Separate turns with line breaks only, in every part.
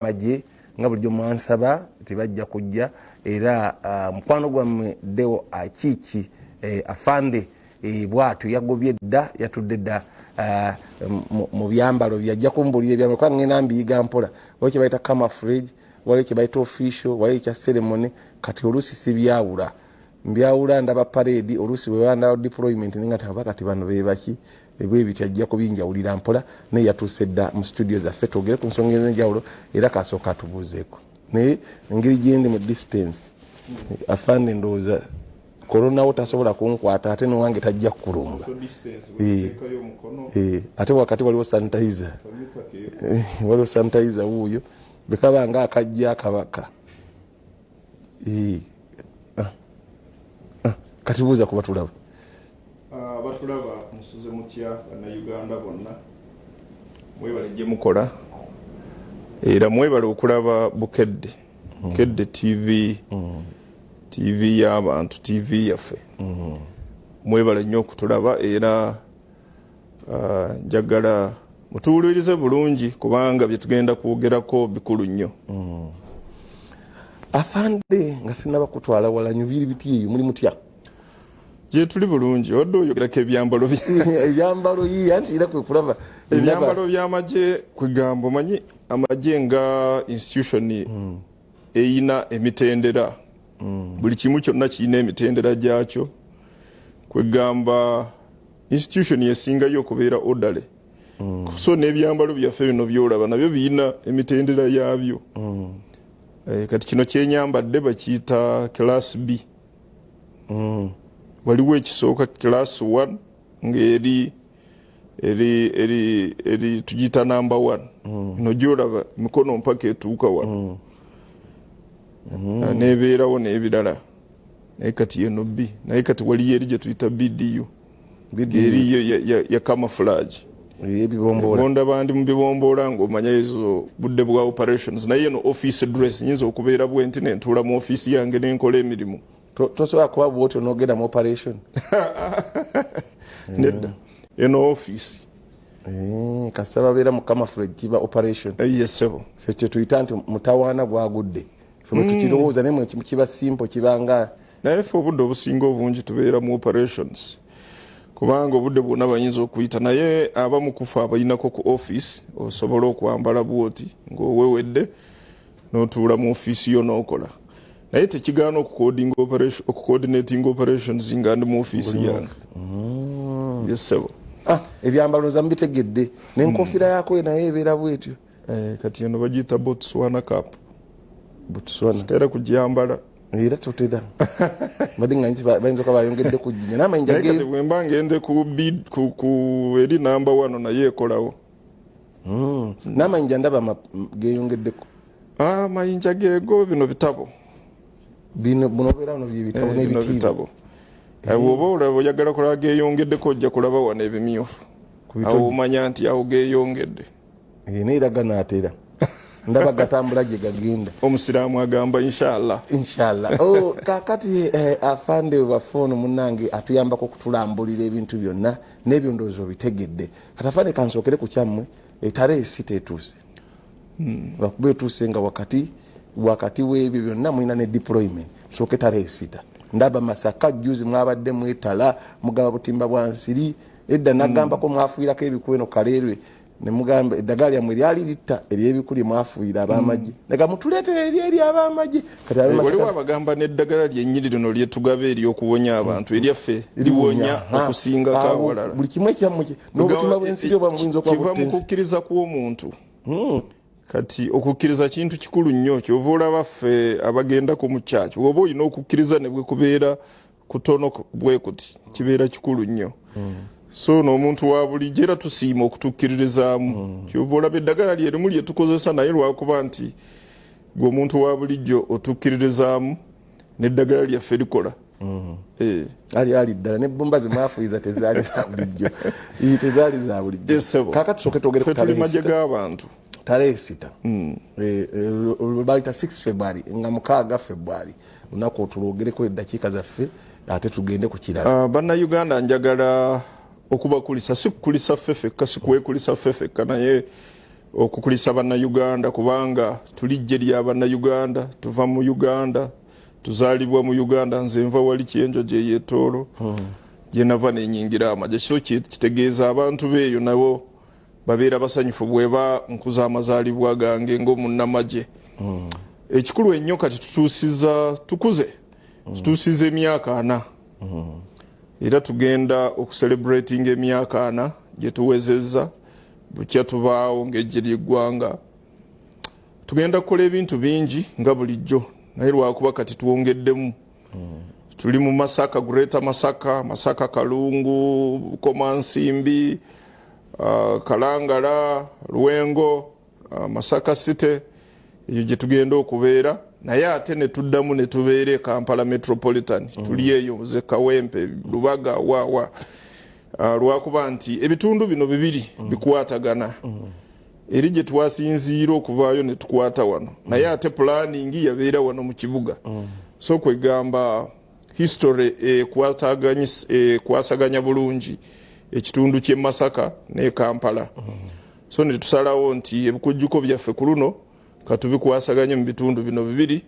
maje nga bulijjo mwansaba tebajja kujja era mukwano gwammwe Deo Akiiki afande bwatu yagobye dda yatudde dda mu byambalo byajja kumbulira ebyambalo kwa ngena mbiyiga mpola wali kye bayita camouflage wali kye bayita official wali kya ceremony kati olusi sibyawula mbyawula ndaba parade olusi bwe banda deployment ninga tava kati bano bebaki ebwe bitajja kubinjawulira mpola ne yatuse dda mu studio za fetogere ku nsonga ez'enjawulo era kasooka tubuuzeeko naye engeri gyendi mu distance afande ndowooza corona utasobola kunkwata ate n'owange tajja kukulumba ate wakati waliwo sanitizer waliwo sanitizer wuuyo bekaba nga akajja akabaka kati buuza kuba tulaba
batulaba musuze mutya bannayuganda bonna mwebale gye mukola era mwebale okulaba Bukedde Bukedde TV TV y'abantu TV yaffe mwebale nnyo okutulaba era njagala mutuwulirize bulungi kubanga bye tugenda kwogerako bikulu nnyo.
Afande nga sinaba kutwala wala nyubiri biti muri mutya
je tuli bulungi oddo yogerako ebyambalo
ebyambalo yi anti ira kwe kulaba
ebyambalo by'amaje kwigambo manyi amaje nga institution eyina emitendera buli kimu kyonna kiyina emitendera gyakyo kwegamba institution yesingayo okubeera odale so n'ebyambalo byaffe bino byolaba nabyo biyina emitendera yabyo kati kino kyenyambadde bakiyita class B waliwo ekisooka class 1 ng'eri tugiyita number 1 ino gyolaba mikono mpaka etuuka wano nebeerawo n'ebirala naye kati yeno B naye kati waliyo eri gye tuyita BDU eri ya camouflage ebibombola bandi mu bibomboola ng'omanya ezo budde bwa operations naye eno office dress nyinza okubeera bwenti nentuula mu office yange nenkola emirimu
tosobola kuba bwoti onogenda mu operation
nedda eno office
kasita babeera mu camouflage kiba operation
yesebo
ffe kye tuyita nti mutawaana gwagudde ffe bwe tukirowooza naye kiba simple kibanga
naye ffe obudde obusinga obungi tubeera mu operations kubanga obudde bwonna bayinza okuyita naye abamu kufa abayinako ku office osobola okwambala bwoti ng'owewedde n'otuula mu office yo n'okola naye tekigaana okucoordinating operations nga ndi mu office yange yesebo
ebyambalo za mubitegedde n'enkofiira yako naye ebeera bwetyo
kati eno bagiyita Botswana cap
Botswana
tera kugiyambala
era totera mbadde nga nti bayinza okuba bayongedde ku jjinya n'amayinja
kati bwe mba ngende ku eri namba 1 naye ekolawo
n'amayinja ndaba geeyongeddeko
amayinja geego bino bitabo
buno beera no byebitabo
bino bitabo bw'oba olaba oyagala kulaba geeyongeddeko ojja kulaba wano ebimyufu awo omanya nti awo geeyongedde
neeraga naatera ndaba gatambula gye gagenda
omusiraamu agamba inshallah
kakati afande waffe ono munnange atuyambako okutulambulira ebintu byonna n'ebyo ndowooza obitegedde kati afande kansookere ku kyammwe etale esita etuuse lwakuba etuuse nga wakati w'ebyo byonna mulina ne deployment sooka etale esita ndaba Masaka juzi mwabadde mwetala mugaba butimba bwa nsiri edda nagambako mwafuirako ebikubo eno kaleerwe nemugamba eddagala lyammwe lyali litta ery'ebikuli mwafuira ab'amagye naga mutuleetere eri ab'amagye kati
waliwo abagamba n'eddagala lyennyini lino lyetugaba ery'okuwonya abantu eryaffe liwonya okusingako awalala
buli kimu ekyammwe n'obutimba bw'ensiri oba muyinza okuba
kiva mu kukkiriza kw'omuntu kati okukkiriza kintu kikulu nnyo kyova olaba ffe abagendako mu kyaki oba olina okukkiriza ne bwe kubeera kutono bwe kuti kibeera kikulu nnyo so n'omuntu wa bulijjo era tusiima okutukkiririzaamu kyova olaba eddagala lyerimu lye tukozesa naye lwakuba nti gwe omuntu wa bulijjo otukkiririzaamu n'eddagala lyaffe likola
ali ddala n'ebbumba zemwafuyiza tezaali za bulijjo tezaali za bulijjo kaka tusooke twogere ku
tuli magye g'abantu
tarehe 6 balita 6 February nga 6 February lunaku otulwogereko eddakiika zaffe ate tugende ku kirala
bannayuganda njagala okubakulisa si kukulisa ffeffekka si kwekulisa ffeffekka naye okukulisa bannayuganda kubanga tulijje lya bannayuganda, tuva mu Uganda, tuzaalibwa mu Uganda, nze nva wali Kyenjo gye yeetoolo gye nava nenyingira amagye. Kyo kitegeeza abantu beeyo nabo babeera basanyufu bweba nkuza amazaalibwa gange ng'omunnamagye. Ekikulu ennyo kati tutuusiza emyaka 4 era tugenda okucelebrating emyaka 4 gye tuwezezza bukya tubaawo ng'eggye ly'eggwanga. Tugenda kukola ebintu bingi nga bulijjo naye lwakuba kati tuwongeddemu. Tuli mu Masaka, Greater Masaka, Masaka Kalungu, Komansimbi, Kalangala, Luwengo, Masaka City, eyo gye tugenda okubeera. Naye ate ne tuddamu ne tubeere Kampala Metropolitan. Tuli eyo ze Kawempe, Lubaga, Wawa. Lwakuba nti ebitundu bino bibiri bikwatagana. Eri gye twasinziira okuvaayo ne tukwata wano. Naye ate planning yabeera wano mu kibuga. So kwegamba history kwasaganya bulungi ekitundu ky'e Masaka ne Kampala. So ne tusalawo nti ebikujjuko byaffe ku luno katubikwasaganya mu bitundu bino bibiri,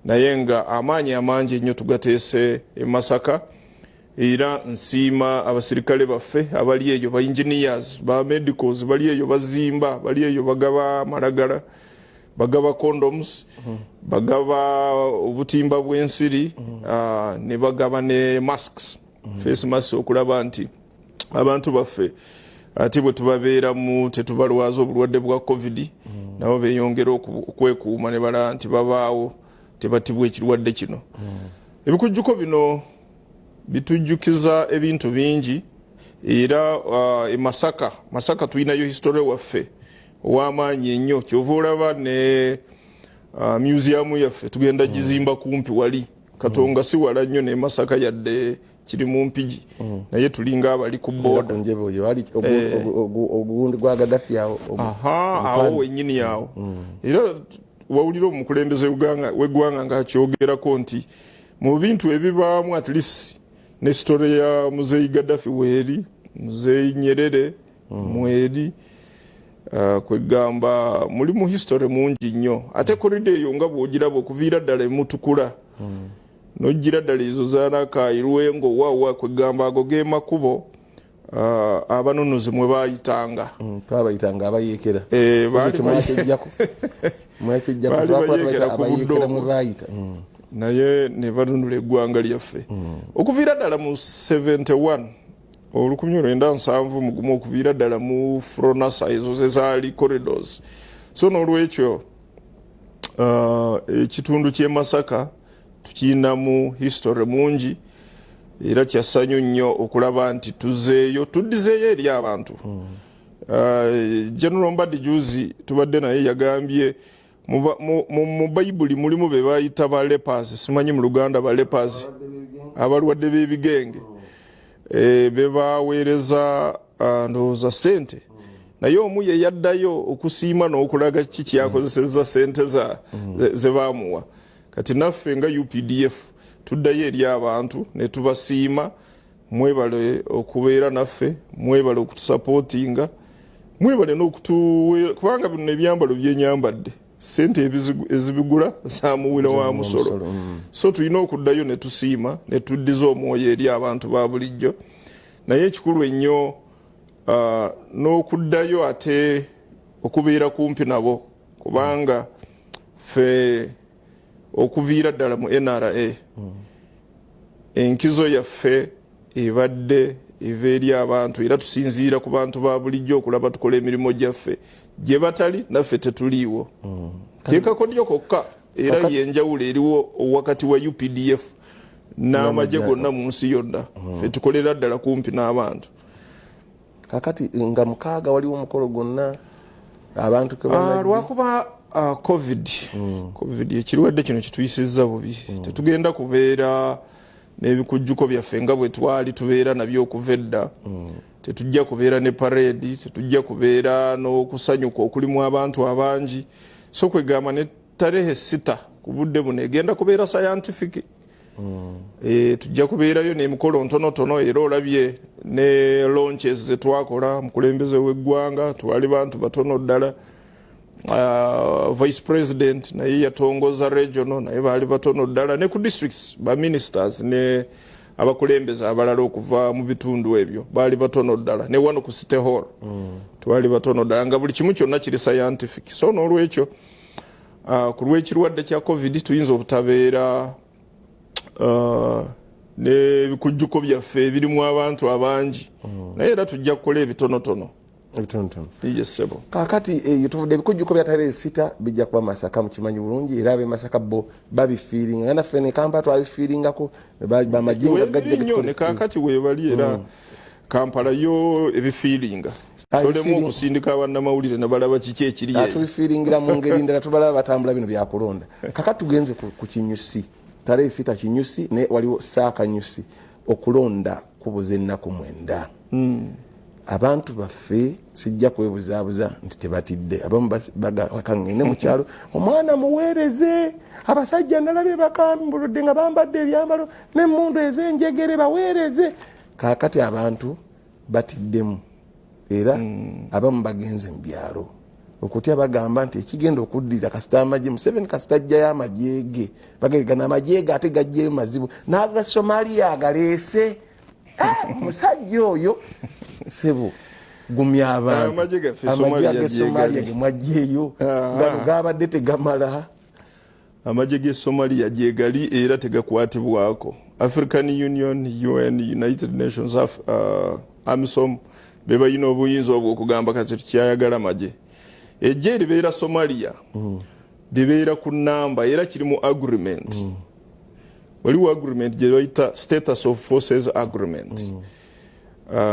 naye nga amaanyi amangi ennyo tugateese e Masaka. Era nsiima abasirikale baffe abali eyo, ba engineers, ba medicals bali eyo bazimba, bali eyo bagaba malagala, bagaba condoms, bagaba obutimba bw'ensiri, ne bagaba ne masks, face masks, okulaba nti abantu baffe ati bwe tubabeeramu tetubalwaza obulwadde bwa COVID nabo beeyongera okwekuuma ne balaba nti babaawo tebatibwa ekirwadde kino. Ebikujjuko bino bitujjukiza ebintu bingi era e Masaka tulinayo history waffe ow'amaanyi ennyo. Kyova olaba ne museum yaffe tugenda gizimba kumpi wali Katonga si wala nnyo ne Masaka yadde kiri mu Mpigi, naye tulinga abali ku boda
ogundi gwa Gaddafi
awo wennyini yawo. Era wawulira omukulembeze w'eggwanga ng'akyogerako nti mu bintu ebibaamu at least ne story ya Muzeeyi Gaddafi weeri, Muzeeyi Nyerere mweri, kwegamba mulimu history mungi nnyo. Ate koride eyo nga bw'ogiraba okuviira ddala emutukula n'ogira ddala ezo zaanakayi Luwengo Wawa, kwegamba ago ge makubo abanonozi mwe baayitanga.
Twabayitanga abayeekera.
Baali bayeekera ku budongo. Naye ne banunula eggwanga lyaffe okuviira ddala mu 71 1970 okuviira ddala mu Fronasa, ezo ze zaali corridors. So n'olwekyo ekitundu ky'e Masaka tukiyinamu history mungi era kyassanyu nnyo okulaba nti tuzeeyo tuddizeeyo eri abantu. General Mbadi juzi tubadde naye yagambye mu Bayibuli mulimu be bayita ba lepers, simanyi mu Luganda ba lepers, abalwadde b'ebigenge be baweereza ndowooza ssente, naye omu ye yaddayo okusiima n'okulaga ki kyakozesezza ssente ze baamuwa. Kati naffe nga UPDF tuddayo eri abantu ne tubasiima, mwebale okubeera naffe, mwebale okutusapootinga, mwebale n'okutuweera, kubanga bino ebyambalo byenyambadde sente ezibigula zaamuwira wa musolo. So tulina okuddayo ne tusiima ne tuddiza omwoyo eri abantu ba bulijjo. Naye ekikulu ennyo n'okuddayo ate okubeera kumpi nabo, kubanga ffe okuviira ddala mu NRA enkizo yaffe ebadde eva eri abantu era tusinziira ku bantu ba bulijjo okulaba tukola emirimu gyaffe. Gye batali naffe tetuliiwo. Teekako ddyo kokka era yenjawulo eriwo wakati wa UPDF n'amagye gonna mu nsi yonna. Ffe tukolera ddala kumpi n'abantu.
Kakati nga mukaaga waliwo omukolo gwonna abantu
lwakuba COVID ekirwadde kino kituyisizza bubi. Tetugenda kubeera n'ebikujjuko byaffe nga bwe twali tubeera nabyo okuva edda. Tetujja kubeera ne parade, tetujja kubeera n'okusanyuka okulimu abantu abangi. So kwegamba ne tarehe 6 ku budde buno egenda kubeera scientific. Tujja kubeerayo n'emikolo ntonotono era olabye ne launches ze twakola mukulembeze w'eggwanga twali bantu batono ddala vice president naye yatongoza regional naye baali batono ddala ne ku districts ba ministers ne abakulembeza abalala okuva mu bitundu ebyo baali batono ddala ne wano ku city hall twali batono ddala nga buli kimu kyonna kiri scientific. So n'olwekyo ku lw'ekirwadde kya covid tuyinza obutabeera n'ebikujjuko byaffe ebirimu abantu abangi naye era tujja kukola ebitonotono. Yes, sebo.
Kakati tuvudde ebikujjuko bya tarehe 6 bijja kuba Masaka mukimanyi bulungi era abe Masaka bo babifiiringa na fene Kampala twabifiiringako bamajinga gajja
ne kakati webali era Kampala yo ebifiiringa tolemu okusindika abannamawulire ne balaba kiki ekiri yeyo
tubifiiringira mu ngeri ndala tubalaba batambula bino byakulonda. Kakati tugenze ku Kinyusi tarehe 6 Kinyusi ne waliwo Saaka Nyusi okulonda kubuze ennaku 9. Abantu baffe sijja kwebuzaabuza nti tebatidde abamu bakangene mu kyalo omwana muweereze abasajja nalabye bakambuludde nga bambadde ebyambalo n'emmundu ez'enjegere baweereze. Kaakati abantu batiddemu era abamu bagenze mu byalo okutya bagamba nti ekigenda okuddira kasita amagye Museveni kasita ajjayo amajeege bagegana amajeege ate gajjeyo mazibu n'aga Somalia agaleese musajja oyo sebo gumya abantu
amajege fe
Somalia gemwajjeyo gabadde tegamala
amajege Somalia jegali era tegakwatibwako. African Union, UN, United Nations, AMISOM beba yino obuyinza obw'okugamba kati tukyayagala maje ejje libeera Somalia libeera ku namba era kiri mu agreement waliwo agreement gye bayita status of forces agreement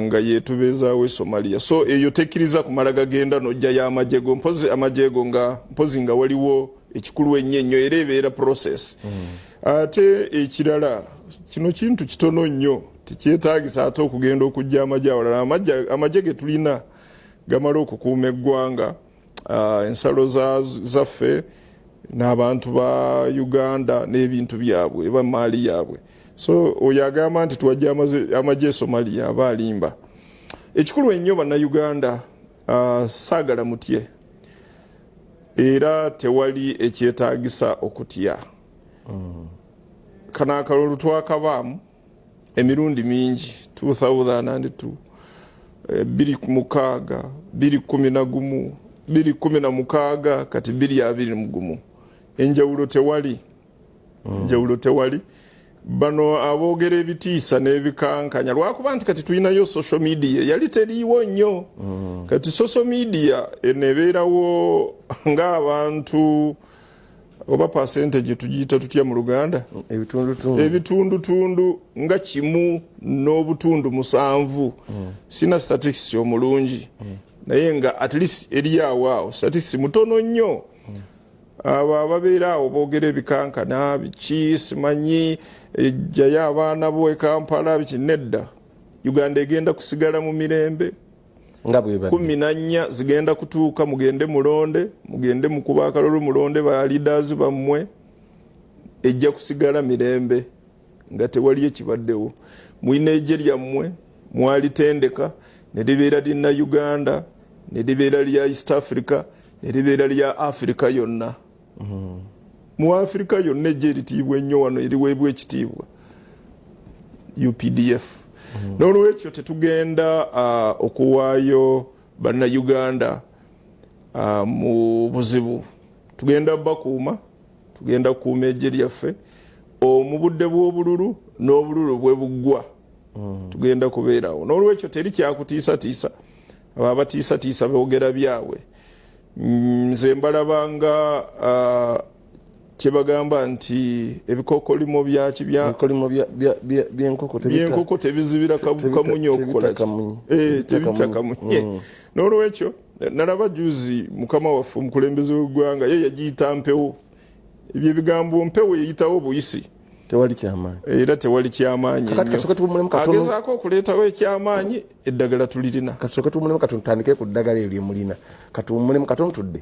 nga yetubeezaawo Somalia. So eyo tekkiriza kumala gagenda nojja y'amajego mpozi amajego nga mpozi nga waliwo ekikulu ennyo era ebeera process. Ate ekirala kino kintu kitono nnyo tekyetaagisa ate okugenda okujja amajje awalala. Amajege tulina gamala okukuuma eggwanga ensalo zaffe n'abantu ba Uganda n'ebintu byabwe eba maali yabwe. So oyo agamba nti tuwajja amajje Somalia aba alimba. Ekikulu ennyo bannayuganda saagala mutye era tewali ekyetaagisa okutya. Kana akalulu twakabaamu emirundi mingi 2002 216 211 216 kati 221 enjawulo tewali. Enjawulo tewali. Bano aboogera ebitiisa n'ebikankanya lwakuba nti kati tulinayo social media yali teriiwo nnyo. Kati social media enebeerawo ng'abantu oba percentage tugiyita tutya mu Luganda ebitundutundu nga kimu n'obutundu 7. Sina statistics omulungi naye nga at least eriawo statistics mutono nnyo. Abo ababeera awo boogera ebikankana biki simanyi ejjayo abaana bo e Kampala biki nedda. Uganda egenda kusigala mu mirembe
nga bweba
14 zigenda kutuuka mugende mulonde mugende mukuba akalulu mulonde ba leaders bammwe ejja kusigala mirembe nga tewali ekibaddewo. Mwine ejje lyammwe mwalitendeka ne libeera lina Uganda ne libeera lya East Africa ne libeera lya Africa yonna. Mu Africa yonna ejje litiibwa ennyo wano eriweebwa ekitiibwa UPDF. N'olwekyo tetugenda okuwaayo bannayuganda mu buzibu. Tugenda bakuuma, tugenda kukuuma ejje lyaffe mu budde bw'obululu n'obululu bwe buggwa. Tugenda kubeerawo. N'olwekyo teri kyakutiisatiisa abo abatiisatiisa boogera byabwe. Nze mbalabanga kyebagamba nti ebikokolimo byaki byenkoko tebizibira kamunye okukola tebita kamunye. N'olwekyo nalaba juzi mukama waffe omukulembeze w'eggwanga ye yagiyita mpewo. Ebyo ebigambo mpewo yeyitawo buyisi
tewali kyamaanyi
era tewali kyamaanyi agezaako okuleetawo ekyamaanyi eddagala tulirina.
Kasooka tumulemu katono tutandike ku ddagala eryo mulina katumulemu katono tudde.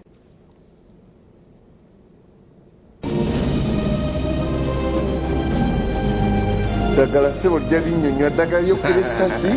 Ddagala sebo lijja linnyonnyola ddagala ly'okukira essasi